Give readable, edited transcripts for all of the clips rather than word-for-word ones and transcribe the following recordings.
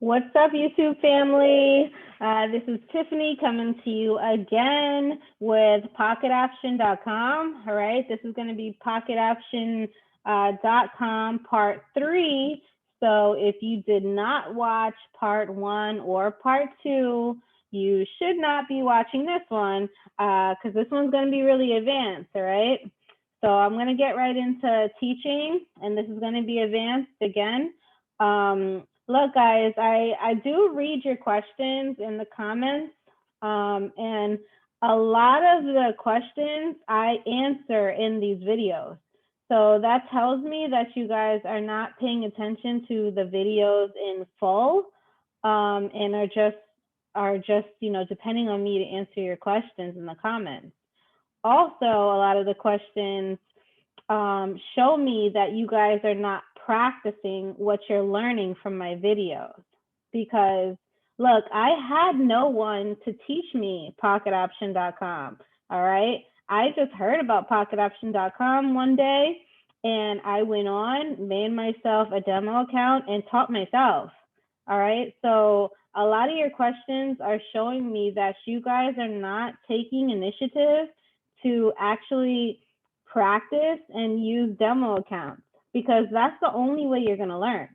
What's up, YouTube family? This is Tiffany coming to you again with PocketOption.com. All right, this is going to be PocketOption.com part 3. So if you did not watch part 1 or part 2, you should not be watching this one because this one's going to be really advanced. All right. So I'm going to get right into teaching, and this is going to be advanced again. Look, guys, I do read your questions in the comments, and a lot of the questions I answer in these videos. So that tells me that you guys are not paying attention to the videos in full, and are just depending on me to answer your questions in the comments. Also, a lot of the questions show me that you guys are not practicing what you're learning from my videos. Because look, I had no one to teach me PocketOption.com. All right. I just heard about PocketOption.com one day, and I went on, made myself a demo account, and taught myself. All right. So a lot of your questions are showing me that you guys are not taking initiative to actually practice and use demo accounts, because that's the only way you're going to learn.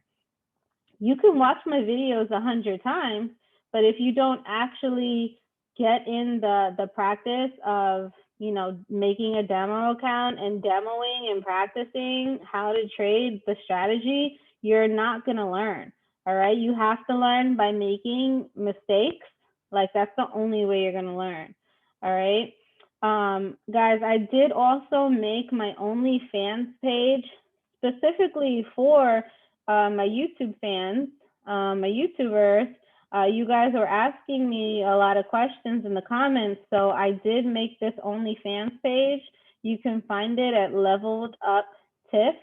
You can watch my videos 100 times, but if you don't actually get in the practice of making a demo account and demoing and practicing how to trade the strategy, you're not going to learn. All right, you have to learn by making mistakes. Like, that's the only way you're going to learn. All right. Guys, I did also make my OnlyFans page specifically for my YouTube fans, my YouTubers. You guys were asking me a lot of questions in the comments, so I did make this OnlyFans page. You can find it at Leveled Up Tiff.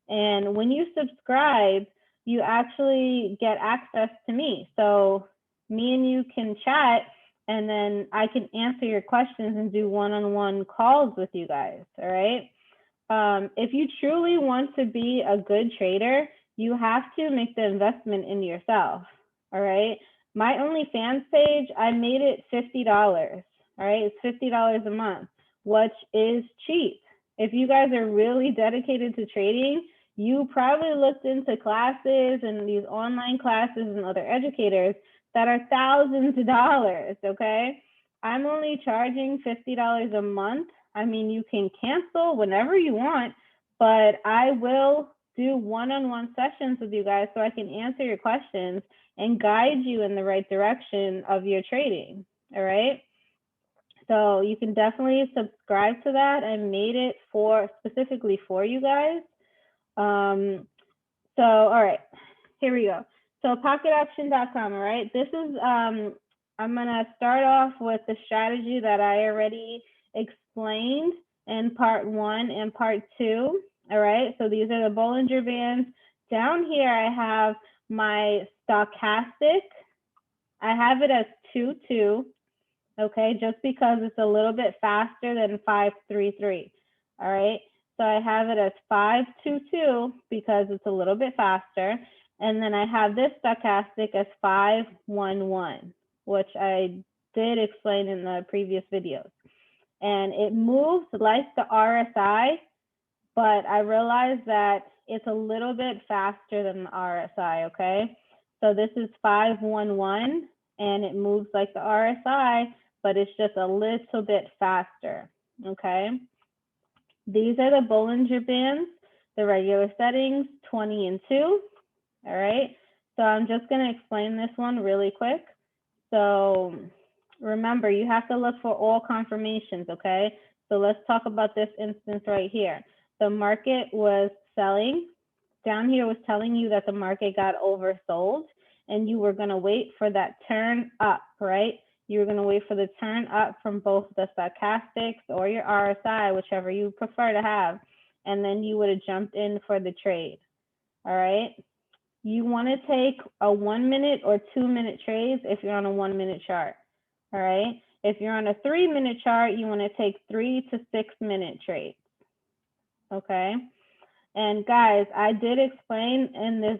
And when you subscribe, you actually get access to me. So me and you can chat, and then I can answer your questions and do one-on-one calls with you guys, all right? If you truly want to be a good trader, you have to make the investment in yourself, all right? My OnlyFans page, I made it $50, all right? It's $50 a month, which is cheap. If you guys are really dedicated to trading, you probably looked into classes and these online classes and other educators that are thousands of dollars, okay? I'm only charging $50 a month. I mean, you can cancel whenever you want, but I will do one-on-one sessions with you guys so I can answer your questions and guide you in the right direction of your trading, all right? So you can definitely subscribe to that. I made it specifically for you guys. So, all right, here we go. So PocketOption.com, all right? This is, I'm gonna start off with the strategy that I already explained in part 1 and part 2, all right? So these are the Bollinger Bands. Down here, I have my Stochastic. I have it as 2-2, okay? Just because it's a little bit faster than 5-3-3, all right? So I have it as 5-2-2 because it's a little bit faster. And then I have this Stochastic as 5-1-1, which I did explain in the previous videos. And it moves like the RSI, but I realized that it's a little bit faster than the RSI, okay? So this is 5-1-1, and it moves like the RSI, but it's just a little bit faster, okay? These are the Bollinger Bands, the regular settings, 20 and 2, all right? So I'm just gonna explain this one really quick. So remember, you have to look for all confirmations, okay? So let's talk about this instance right here. The market was selling. Down here was telling you that the market got oversold, and you were gonna wait for that turn up, right? You were going to wait for the turn up from both the stochastics or your RSI, whichever you prefer to have, and then you would have jumped in for the trade, all right? You want to take a 1-minute or 2-minute trades if you're on a 1-minute chart, all right? If you're on a 3-minute chart, you want to take 3 to 6-minute trades, okay? And guys, I did explain in this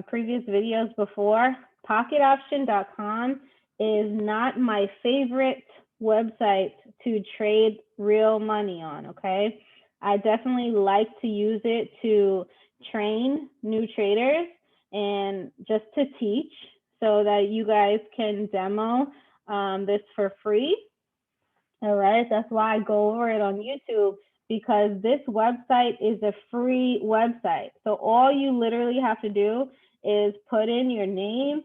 previous videos before pocketoption.com is not my favorite website to trade real money on, okay? I definitely like to use it to train new traders and just to teach so that you guys can demo this for free. All right, that's why I go over it on YouTube, because this website is a free website. So all you literally have to do is put in your name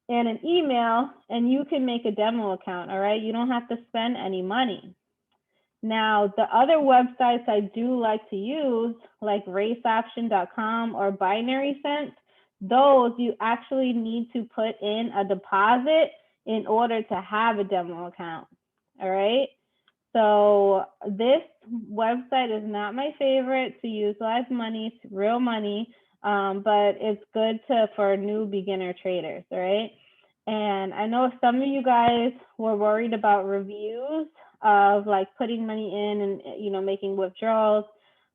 and an email and you can make a demo account, all right? You don't have to spend any money. Now, the other websites I do like to use, like raceoption.com or Binary Sense, those you actually need to put in a deposit in order to have a demo account, all right? So this website is not my favorite to use live money, real money, but it's good for new beginner traders, all right? And I know some of you guys were worried about reviews of like putting money in and making withdrawals.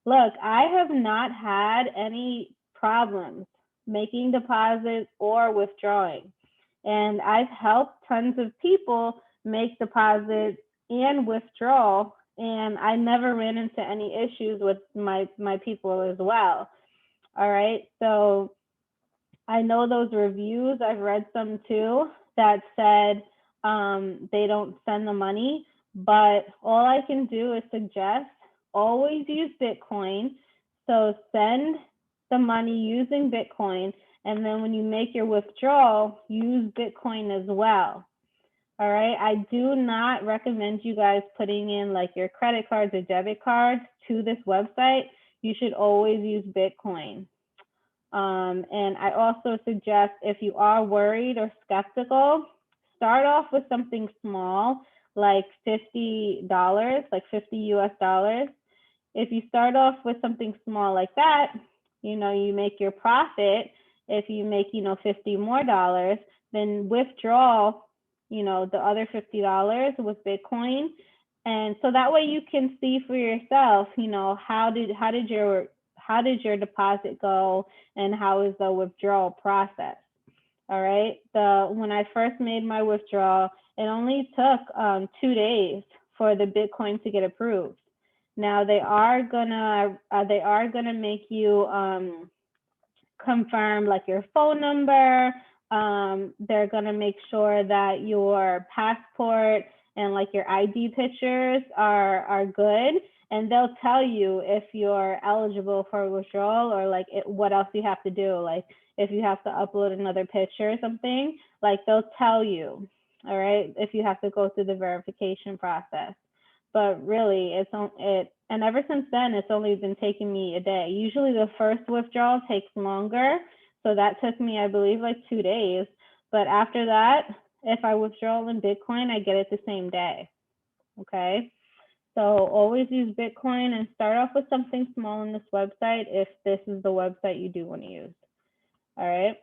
Look, I have not had any problems making deposits or withdrawing. And I've helped tons of people make deposits and withdraw, and I never ran into any issues with my people as well. All right, so I know those reviews, I've read some too that said they don't send the money, but all I can do is suggest always use Bitcoin. So send the money using Bitcoin, and then when you make your withdrawal, use Bitcoin as well. All right, I do not recommend you guys putting in like your credit cards or debit cards to this website. You should always use Bitcoin. And I also suggest, if you are worried or skeptical, start off with something small, like $50, like 50 US dollars. If you start off with something small like that, you make your profit. If you make, 50 more dollars, then withdraw, the other $50 with Bitcoin. And so that way you can see for yourself, how did your deposit go and how is the withdrawal process? All right. When I first made my withdrawal, it only took 2 days for the Bitcoin to get approved. Now they are gonna make you confirm like your phone number. They're gonna make sure that your passport and like your ID pictures are good, and they'll tell you if you're eligible for withdrawal or like what else you have to do. Like if you have to upload another picture or something, like they'll tell you. All right, if you have to go through the verification process. But really, and ever since then, it's only been taking me a day. Usually the first withdrawal takes longer. So that took me, I believe, like 2 days. But after that, if I withdraw in Bitcoin, I get it the same day. Okay. So always use Bitcoin and start off with something small on this website if this is the website you do want to use. All right.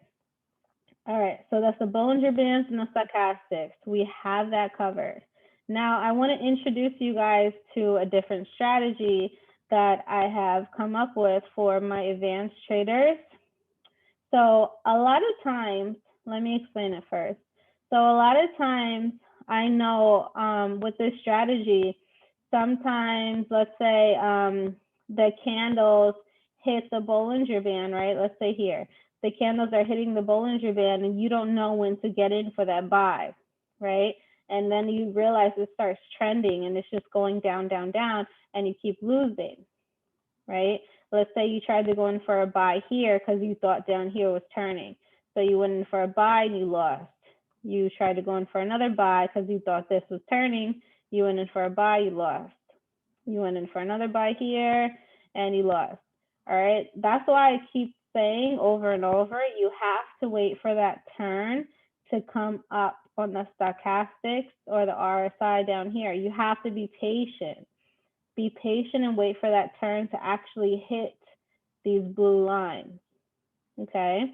All right. So that's the Bollinger Bands and the Stochastics. We have that covered. Now, I want to introduce you guys to a different strategy that I have come up with for my advanced traders. So a lot of times, let me explain it first. So a lot of times, I know with this strategy, sometimes, let's say the candles hit the Bollinger Band, right? Let's say here, the candles are hitting the Bollinger Band and you don't know when to get in for that buy, right? And then you realize it starts trending and it's just going down, down, down, and you keep losing, right? Let's say you tried to go in for a buy here because you thought down here was turning. So you went in for a buy and you lost. You tried to go in for another buy because you thought this was turning. You went in for a buy, you lost. You went in for another buy here and you lost. All right, that's why I keep saying over and over, you have to wait for that turn to come up on the stochastics or the RSI down here. You have to be patient. Be patient and wait for that turn to actually hit these blue lines, okay?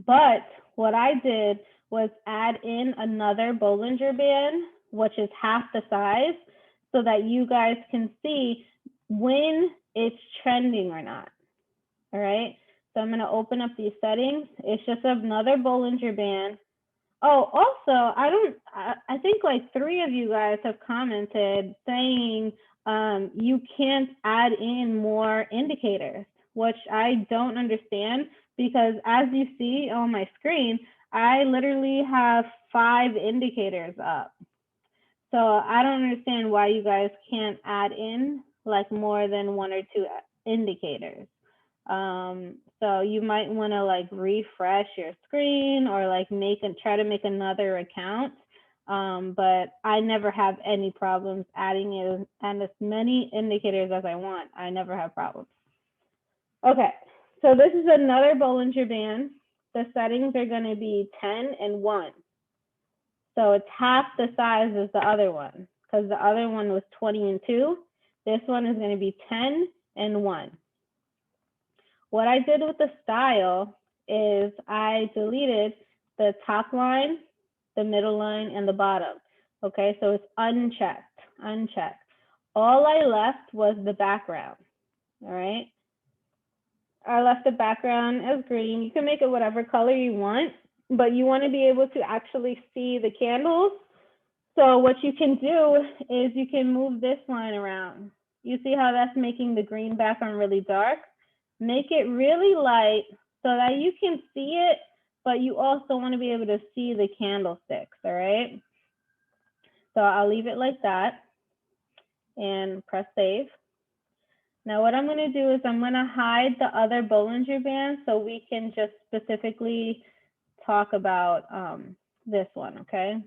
But what I did was add in another Bollinger Band, which is half the size, so that you guys can see when it's trending or not, all right? So I'm gonna open up these settings. It's just another Bollinger Band. Oh, also, I think like 3 of you guys have commented saying you can't add in more indicators, which I don't understand, because as you see on my screen, I literally have 5 indicators up. So I don't understand why you guys can't add in like more than 1 or 2 indicators. So you might want to like refresh your screen or like try to make another account. But I never have any problems adding in and as many indicators as I want. I never have problems. Okay, so this is another Bollinger Band. The settings are going to be 10 and 1. So it's half the size as the other one, because the other one was 20 and 2. This one is going to be 10 and 1. What I did with the style is I deleted the top line, the middle line, and the bottom. Okay, so it's unchecked. All I left was the background. All right. I left the background as green. You can make it whatever color you want, but you want to be able to actually see the candles. So what you can do is you can move this line around. You see how that's making the green background really dark? Make it really light so that you can see it, but you also want to be able to see the candlesticks, all right? So I'll leave it like that and press save. Now what I'm going to do is I'm going to hide the other Bollinger Band so we can just specifically talk about this one, okay?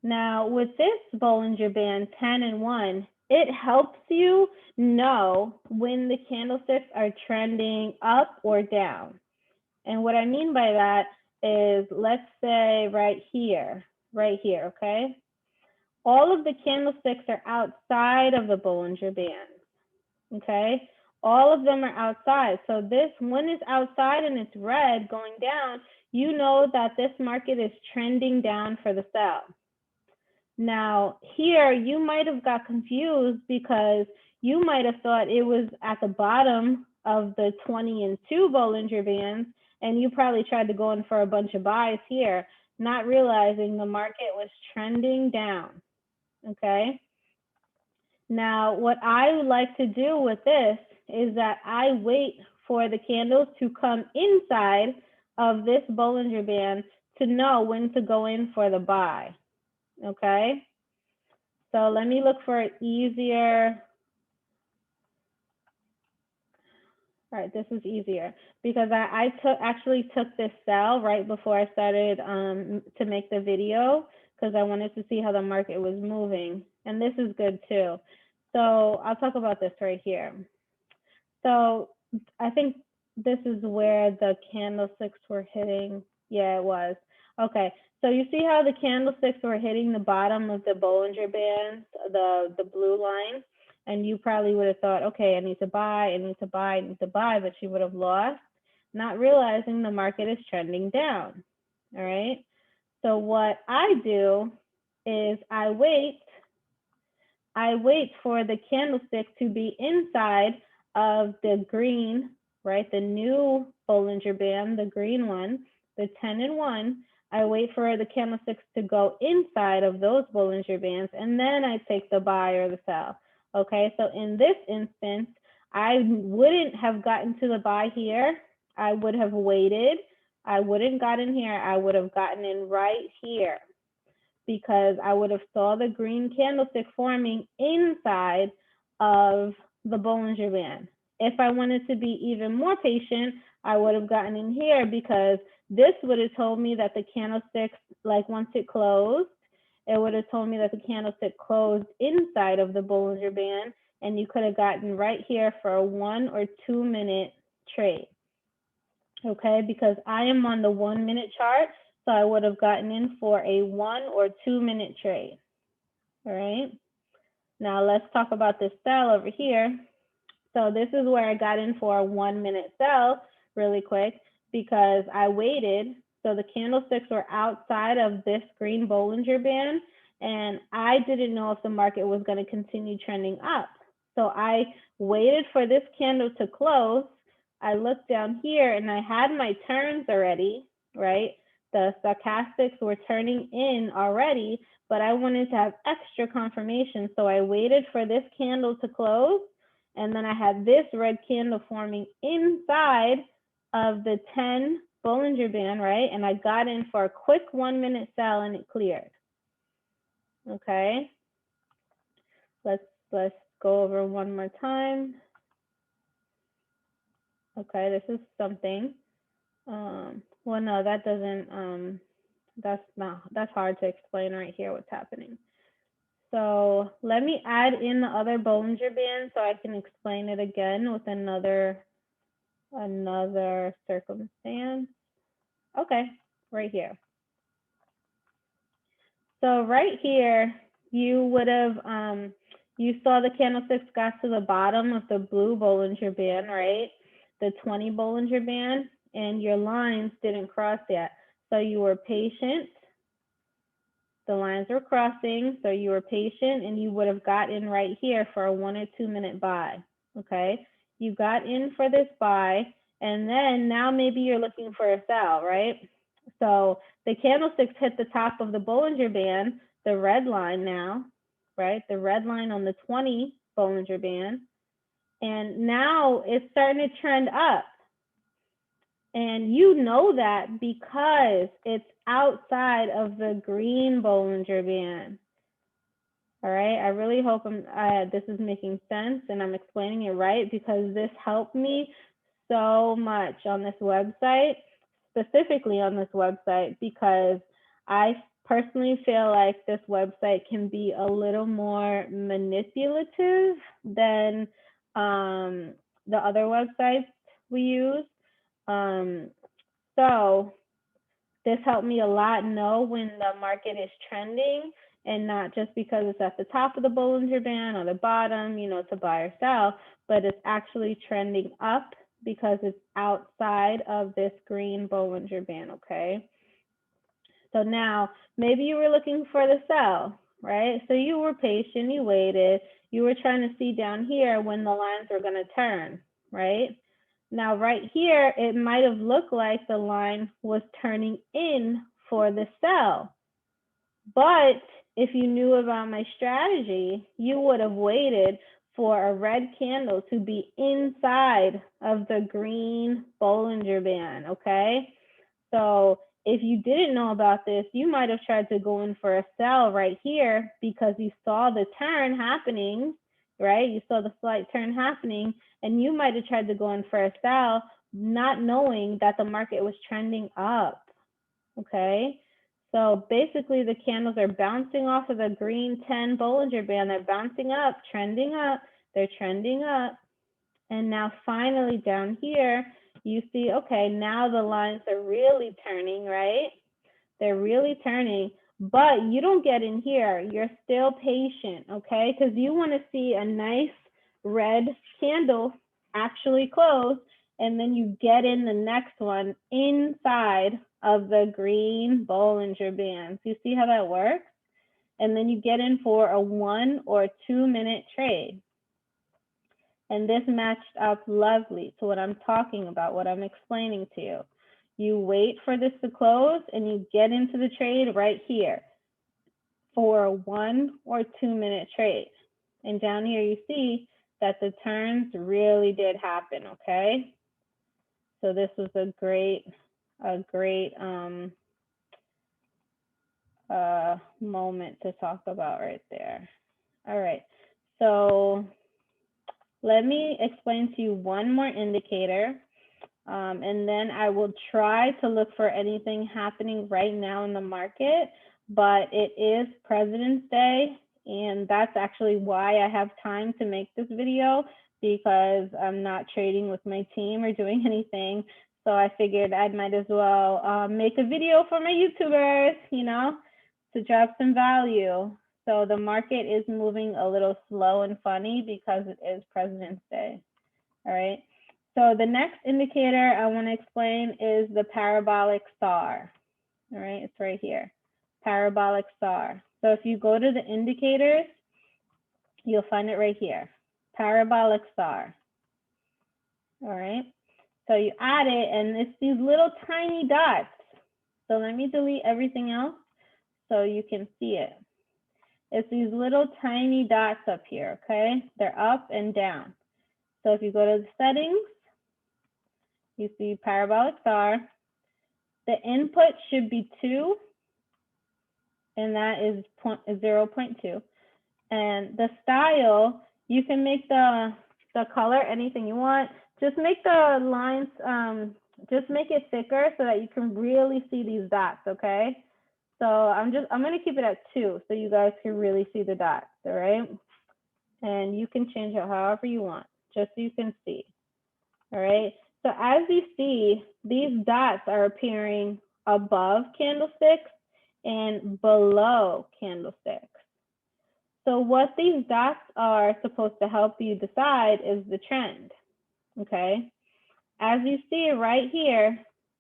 Now with this Bollinger Band 10 and 1, it helps you know when the candlesticks are trending up or down. And what I mean by that is, let's say right here, okay? All of the candlesticks are outside of the Bollinger Band, okay? All of them are outside. So this one is outside and it's red going down. You know that this market is trending down for the sell. Now here you might have got confused because you might have thought it was at the bottom of the 20 and 2 Bollinger Bands, and you probably tried to go in for a bunch of buys here, not realizing the market was trending down, okay? Now what I would like to do with this is that I wait for the candles to come inside of this Bollinger Band to know when to go in for the buy. Okay, so let me look for an easier. All right, this is easier because I actually took this sell right before I started to make the video, because I wanted to see how the market was moving, and this is good too. So I'll talk about this right here. So I think this is where the candlesticks were hitting. Yeah, it was. Okay, so you see how the candlesticks were hitting the bottom of the Bollinger Bands, the blue line, and you probably would have thought, okay, I need to buy, but you would have lost, not realizing the market is trending down. All right, so what I do is I wait for the candlestick to be inside of the green, right? The new Bollinger Band, the green one, the 10 and 1. I wait for the candlesticks to go inside of those Bollinger Bands, and then I take the buy or the sell. Okay, so in this instance, I wouldn't have gotten to the buy here. I would have waited. I wouldn't gotten here. I would have gotten in right here, because I would have saw the green candlestick forming inside of the Bollinger Band. If I wanted to be even more patient, I would have gotten in here, because this would have told me that the candlestick, like once it closed, it would have told me that the candlestick closed inside of the Bollinger Band, and you could have gotten right here for a 1 or 2 minute trade. Okay, because I am on the 1 minute chart, so I would have gotten in for a 1 or 2 minute trade. All right, now let's talk about this sell over here. So this is where I got in for a 1 minute sell really quick, because I waited. So the candlesticks were outside of this green Bollinger Band, and I didn't know if the market was going to continue trending up. So I waited for this candle to close, I looked down here and I had my turns already, right? The stochastics were turning in already, but I wanted to have extra confirmation. So I waited for this candle to close, and then I had this red candle forming inside of the 10 Bollinger Band, right? And I got in for a quick 1 minute sell and it cleared. Okay. Let's go over one more time. Okay, this is something. Well, no, that doesn't, that's hard to explain right here what's happening. So let me add in the other Bollinger Band so I can explain it again with another circumstance. Okay, right here. So right here, you would have, you saw the candlesticks got to the bottom of the blue Bollinger Band, right? The 20 Bollinger Band, and your lines didn't cross yet. So you were patient. The lines were crossing, so you were patient, and you would have got in right here for a 1 or 2 minute buy, okay? You got in for this buy, and then now maybe you're looking for a sell, right? So the candlesticks hit the top of the Bollinger Band, the red line now, right? The red line on the 20 Bollinger Band, and now it's starting to trend up. And you know that because it's outside of the green Bollinger Band. All right, I really hope this is making sense and I'm explaining it right, because this helped me so much on this website, specifically on this website, because I personally feel like this website can be a little more manipulative than the other websites we use. So this helped me a lot know when the market is trending, and not just because it's at the top of the Bollinger Band or the bottom, you know, to buy or sell, but it's actually trending up because it's outside of this green Bollinger Band, okay? So now maybe you were looking for the sell, right? So you were patient, you waited, you were trying to see down here when the lines were going to turn, right? Now, right here, it might have looked like the line was turning in for the sell. But if you knew about my strategy, you would have waited for a red candle to be inside of the green Bollinger Band, okay? So if you didn't know about this, you might have tried to go in for a sell right here because you saw the turn happening, right? You saw the slight turn happening, and you might have tried to go in for a sell, not knowing that the market was trending up, okay? So basically the candles are bouncing off of the green 10 Bollinger Band. They're bouncing up, trending up, they're trending up. And now finally down here, you see, okay, now the lines are really turning, right? They're really turning, but you don't get in here. You're still patient, okay? Because you want to see a nice red candle actually close, and then you get in the next one inside of the green Bollinger Bands. You see how that works? And then you get in for a 1 or 2 minute trade. And this matched up lovely to what I'm talking about, what I'm explaining to you. You wait for this to close and you get into the trade right here for a 1 or 2 minute trade. And down here you see that the turns really did happen, okay? So this was a great moment to talk about right there. All right, so let me explain to you one more indicator, and then I will try to look for anything happening right now in the market, but it is President's Day, and that's actually why I have time to make this video, because I'm not trading with my team or doing anything. So I figured I might as well make a video for my YouTubers, you know, to drop some value. So the market is moving a little slow and funny because it is President's Day. All right. So the next indicator I want to explain is the Parabolic Star. All right, it's right here, Parabolic Star. So if you go to the indicators, you'll find it right here, Parabolic Star. All right. So you add it, and it's these little tiny dots. So let me delete everything else so you can see it. It's these little tiny dots up here, okay? They're up and down. So if you go to the settings, you see Parabolic Star. The input should be 2, and that is 0.2. And the style, you can make the color anything you want. Just make the lines, just make it thicker so that you can really see these dots, okay? So I'm gonna keep it at 2 so you guys can really see the dots, all right? And you can change it however you want, just so you can see, all right? So as you see, these dots are appearing above candlesticks and below candlesticks. So what these dots are supposed to help you decide is the trend, okay? As you see right here,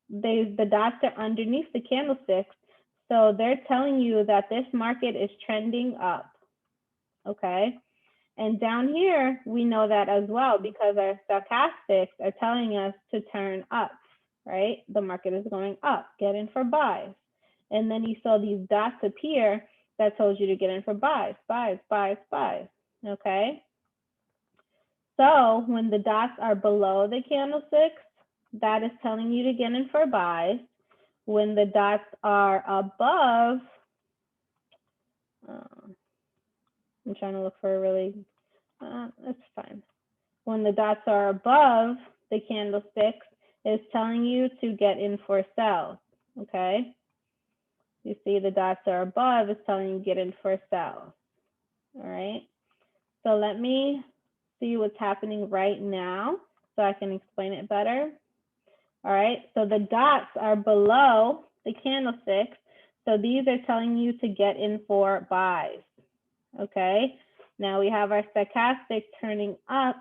the dots are underneath the candlesticks. So they're telling you that this market is trending up, okay? And down here, we know that as well because our stochastics are telling us to turn up, right? The market is going up, get in for buys. And then you saw these dots appear that told you to get in for buys, buys, buys, buys, okay? So when the dots are below the candlesticks, that is telling you to get in for buys. When the dots are above, I'm trying to look for a really, that's fine. When the dots are above the candlesticks, it's telling you to get in for sells, okay? You see the dots are above, it's telling you to get in for sells, all right? So let me see what's happening right now so I can explain it better. All right, so the dots are below the candlesticks. So these are telling you to get in for buys, okay? Now we have our stochastic turning up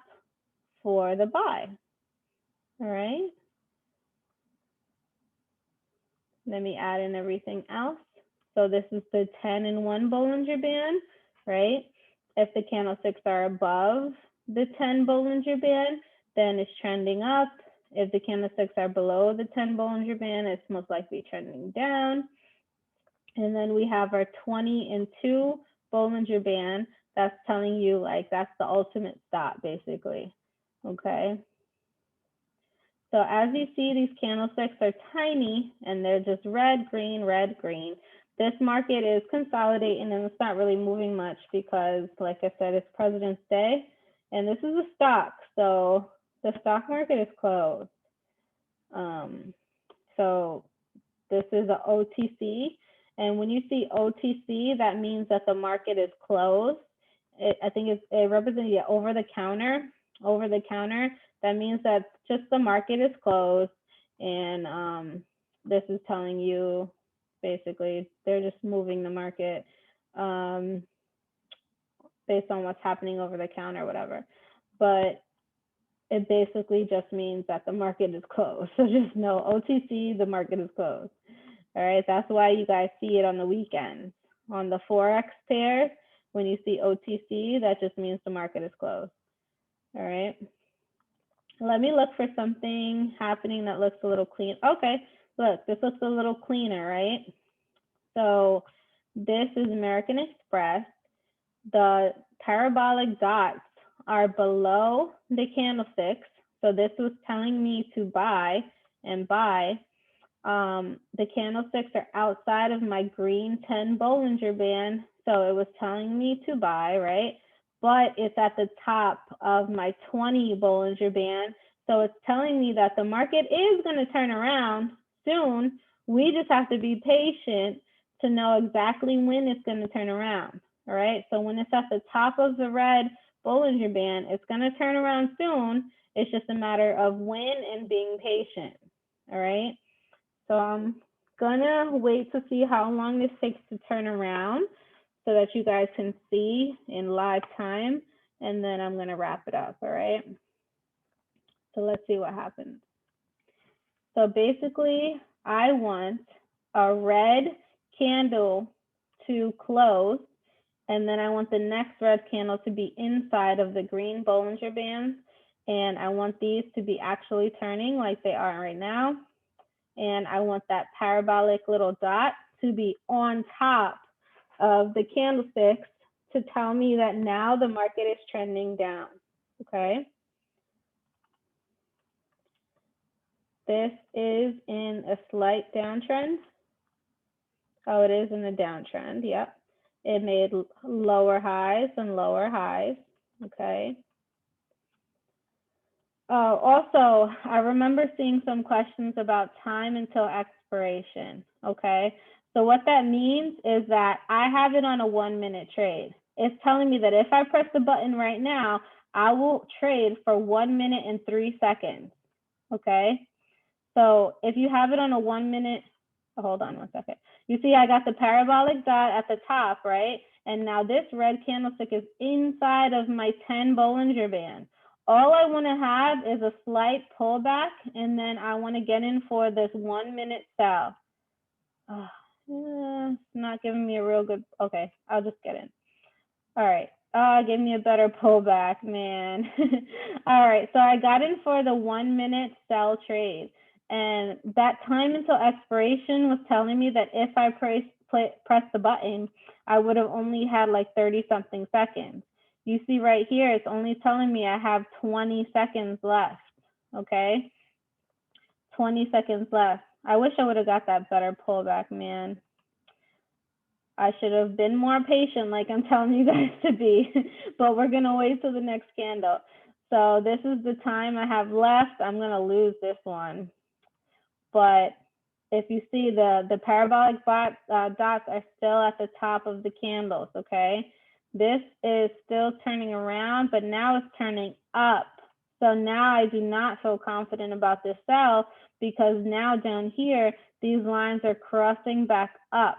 for the buy, all right? Let me add in everything else. So this is the 10 and 1 Bollinger Band, right? If the candlesticks are above the 10 Bollinger Band, then it's trending up. If the candlesticks are below the 10 Bollinger Band, it's most likely trending down. And then we have our 20 and 2 Bollinger Band. That's telling you like that's the ultimate stop basically, okay? So as you see, these candlesticks are tiny and they're just red, green, red, green. This market is consolidating and it's not really moving much because like I said, it's President's Day and this is a stock. So the stock market is closed. So this is a OTC. And when you see OTC, that means that the market is closed. I think it represents over the counter. Over the counter, that means that just the market is closed. And this is telling you basically they're just moving the market based on what's happening over the counter or whatever. But it basically just means that the market is closed. So just know OTC, the market is closed. All right, that's why you guys see it on the weekends. On the Forex pairs, when you see OTC, that just means the market is closed. All right. Let me look for something happening that looks a little clean. Okay, look, this looks a little cleaner, right? So this is American Express. The parabolic dots are below the candlesticks. So this was telling me to buy and buy. The candlesticks are outside of my green 10 Bollinger Band. So it was telling me to buy, right? But it's at the top of my 20 Bollinger Band. So it's telling me that the market is going to turn around soon. We just have to be patient to know exactly when it's going to turn around. All right. So when it's at the top of the red Bollinger Band, it's going to turn around soon. It's just a matter of when and being patient. All right. So I'm going to wait to see how long this takes to turn around so that you guys can see in live time. And then I'm going to wrap it up. All right. So let's see what happens. So basically, I want a red candle to close, and then I want the next red candle to be inside of the green Bollinger Bands. And I want these to be actually turning like they are right now. And I want that parabolic little dot to be on top of the candlesticks to tell me that now the market is trending down, okay? This is in a slight downtrend. Oh, it is in a downtrend, yep. It made lower highs and lower highs, okay? Also, I remember seeing some questions about time until expiration, okay? So what that means is that I have it on a 1 minute trade. It's telling me that if I press the button right now, I will trade for 1 minute and 3 seconds, okay? So if you have it on a 1 minute, hold on one second. You see I got the parabolic dot at the top, right? And now this red candlestick is inside of my 10 Bollinger Band. All I want to have is a slight pullback, and then I want to get in for this 1 minute sell. It's not giving me a real good, okay, I'll just get in. All right, give me a better pullback, man. All right, so I got in for the 1 minute sell trade, and that time until expiration was telling me that if I press the button, I would have only had like 30 something seconds. You see right here, it's only telling me I have 20 seconds left, okay? 20 seconds left. I wish I would have got that better pullback, man. I should have been more patient like I'm telling you guys to be, but we're gonna wait till the next candle. So this is the time I have left. I'm gonna lose this one. But if you see the parabolic dots are still at the top of the candles, okay? This is still turning around, but now it's turning up. So now I do not feel confident about this sell because now down here, these lines are crossing back up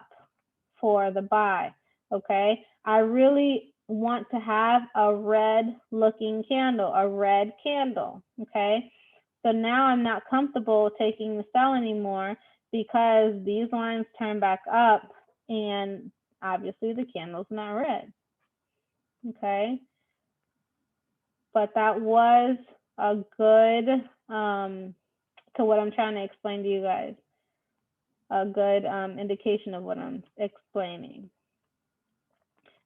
for the buy, okay? I really want to have a red looking candle, a red candle, okay? So now I'm not comfortable taking the sell anymore because these lines turn back up and obviously the candle's not red, okay? But that was a good, to what I'm trying to explain to you guys, a good indication of what I'm explaining.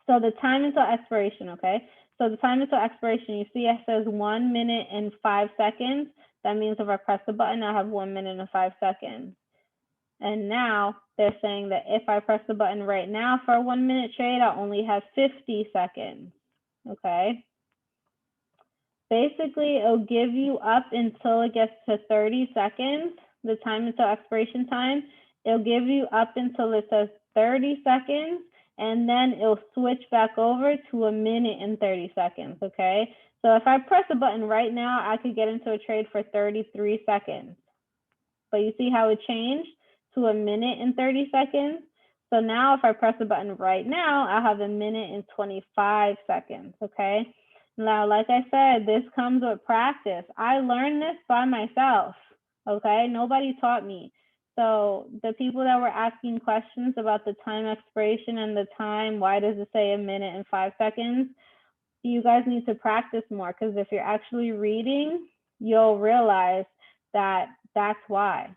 So the time until expiration, okay? So the time until expiration, you see it says 1 minute and 5 seconds. That means if I press the button, I have 1 minute and 5 seconds. And now they're saying that if I press the button right now for a 1 minute trade, I only have 50 seconds, okay? Basically, it'll give you up until it gets to 30 seconds, the time until expiration time. It'll give you up until it says 30 seconds, and then it'll switch back over to a minute and 30 seconds, okay? So if I press a button right now, I could get into a trade for 33 seconds. But you see how it changed to a minute and 30 seconds? So now if I press a button right now, I'll have a minute and 25 seconds, okay? Now, like I said, this comes with practice. I learned this by myself, okay? Nobody taught me. So the people that were asking questions about the time expiration and the time, why does it say a minute and 5 seconds? You guys need to practice more because if you're actually reading, you'll realize that that's why,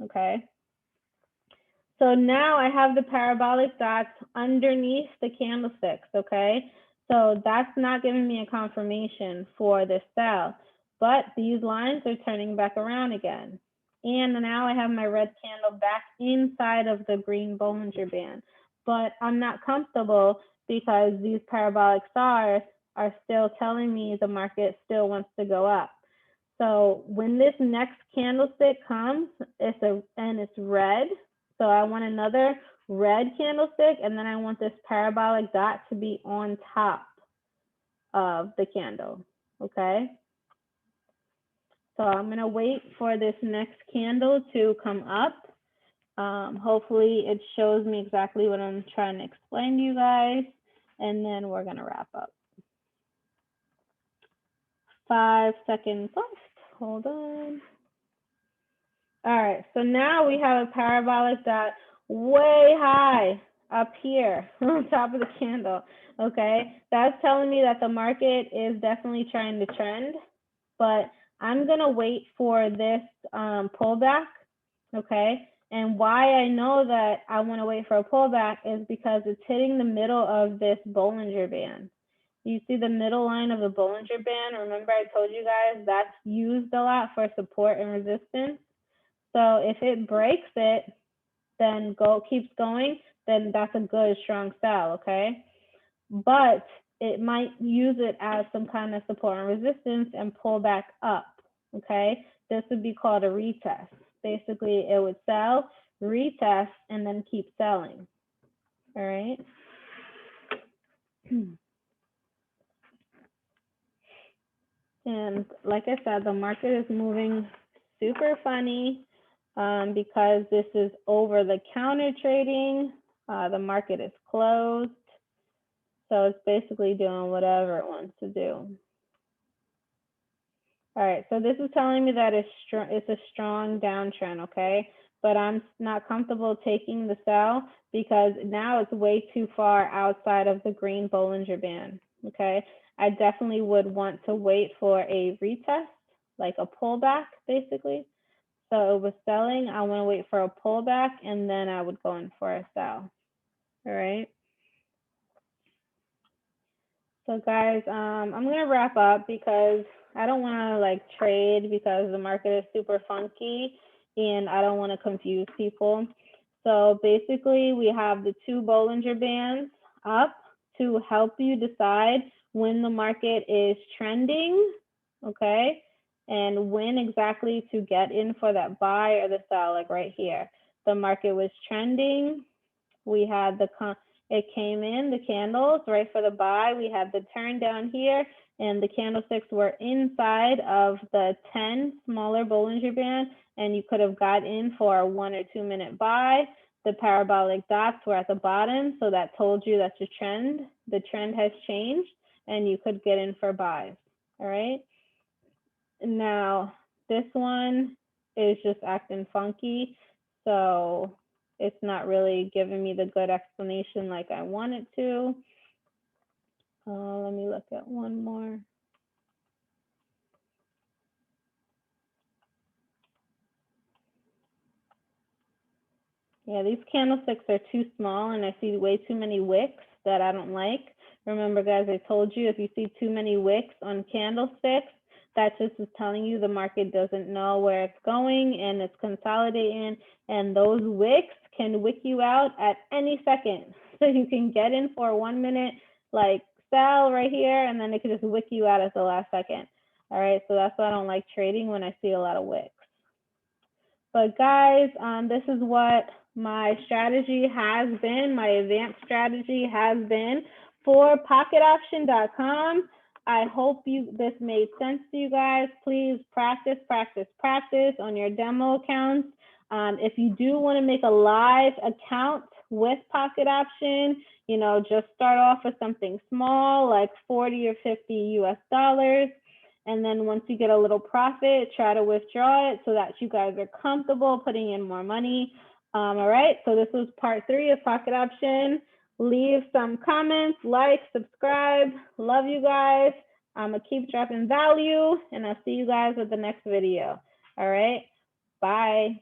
okay? So now I have the parabolic dots underneath the candlesticks, okay? So that's not giving me a confirmation for this sell, but these lines are turning back around again. And now I have my red candle back inside of the green Bollinger Band, but I'm not comfortable because these parabolic stars are still telling me the market still wants to go up. So when this next candlestick comes, it's red. So I want another red candlestick, and then I want this parabolic dot to be on top of the candle, okay? So I'm gonna wait for this next candle to come up. Hopefully it shows me exactly what I'm trying to explain to you guys, and then we're gonna wrap up. 5 seconds left, hold on. All right, so now we have a parabolic dot way high up here on top of the candle, okay? That's telling me that the market is definitely trying to trend, but I'm gonna wait for this pullback, okay? And why I know that I wanna wait for a pullback is because it's hitting the middle of this Bollinger Band. You see the middle line of the Bollinger Band? Remember I told you guys that's used a lot for support and resistance. So if it breaks it, then keeps going, then that's a good strong sell, okay? But it might use it as some kind of support and resistance and pull back up, okay? This would be called a retest. Basically, it would sell, retest, and then keep selling, all right? And like I said, the market is moving super funny because this is over the counter trading. The market is closed. So it's basically doing whatever it wants to do. All right, so this is telling me that it's a strong downtrend, okay? But I'm not comfortable taking the sell because now it's way too far outside of the green Bollinger Band, okay? I definitely would want to wait for a retest, like a pullback, basically. So it was selling, I want to wait for a pullback, and then I would go in for a sell, all right? So guys, I'm gonna wrap up because I don't want to like trade because the market is super funky and I don't want to confuse people. So basically we have the two Bollinger Bands up to help you decide when the market is trending, okay? And when exactly to get in for that buy or the sell, like right here. The market was trending. We had it came in, the candles, right for the buy. We had the turn down here, and the candlesticks were inside of the 10 smaller Bollinger Band, and you could have got in for a 1 or 2 minute buy. The parabolic dots were at the bottom, so that told you that's a trend. The trend has changed, and you could get in for buys, all right? Now, this one is just acting funky, so it's not really giving me the good explanation like I want it to. Let me look at one more. Yeah, these candlesticks are too small and I see way too many wicks that I don't like. Remember guys, I told you if you see too many wicks on candlesticks, that just is telling you the market doesn't know where it's going and it's consolidating, and those wicks can wick you out at any second. So you can get in for 1 minute, like sell right here, and then it could just wick you out at the last second. All right, so that's why I don't like trading when I see a lot of wicks. But guys, this is what my strategy has been, my advanced strategy has been for pocketoption.com. I hope this made sense to you guys. Please practice, practice, practice on your demo accounts. If you do want to make a live account with Pocket Option, you know, just start off with something small, like 40 or 50 US dollars. And then once you get a little profit, try to withdraw it so that you guys are comfortable putting in more money. All right, so this was part 3 of Pocket Option. Leave some comments, like, subscribe. Love you guys. I'm gonna keep dropping value, and I'll see you guys with the next video. All right, bye.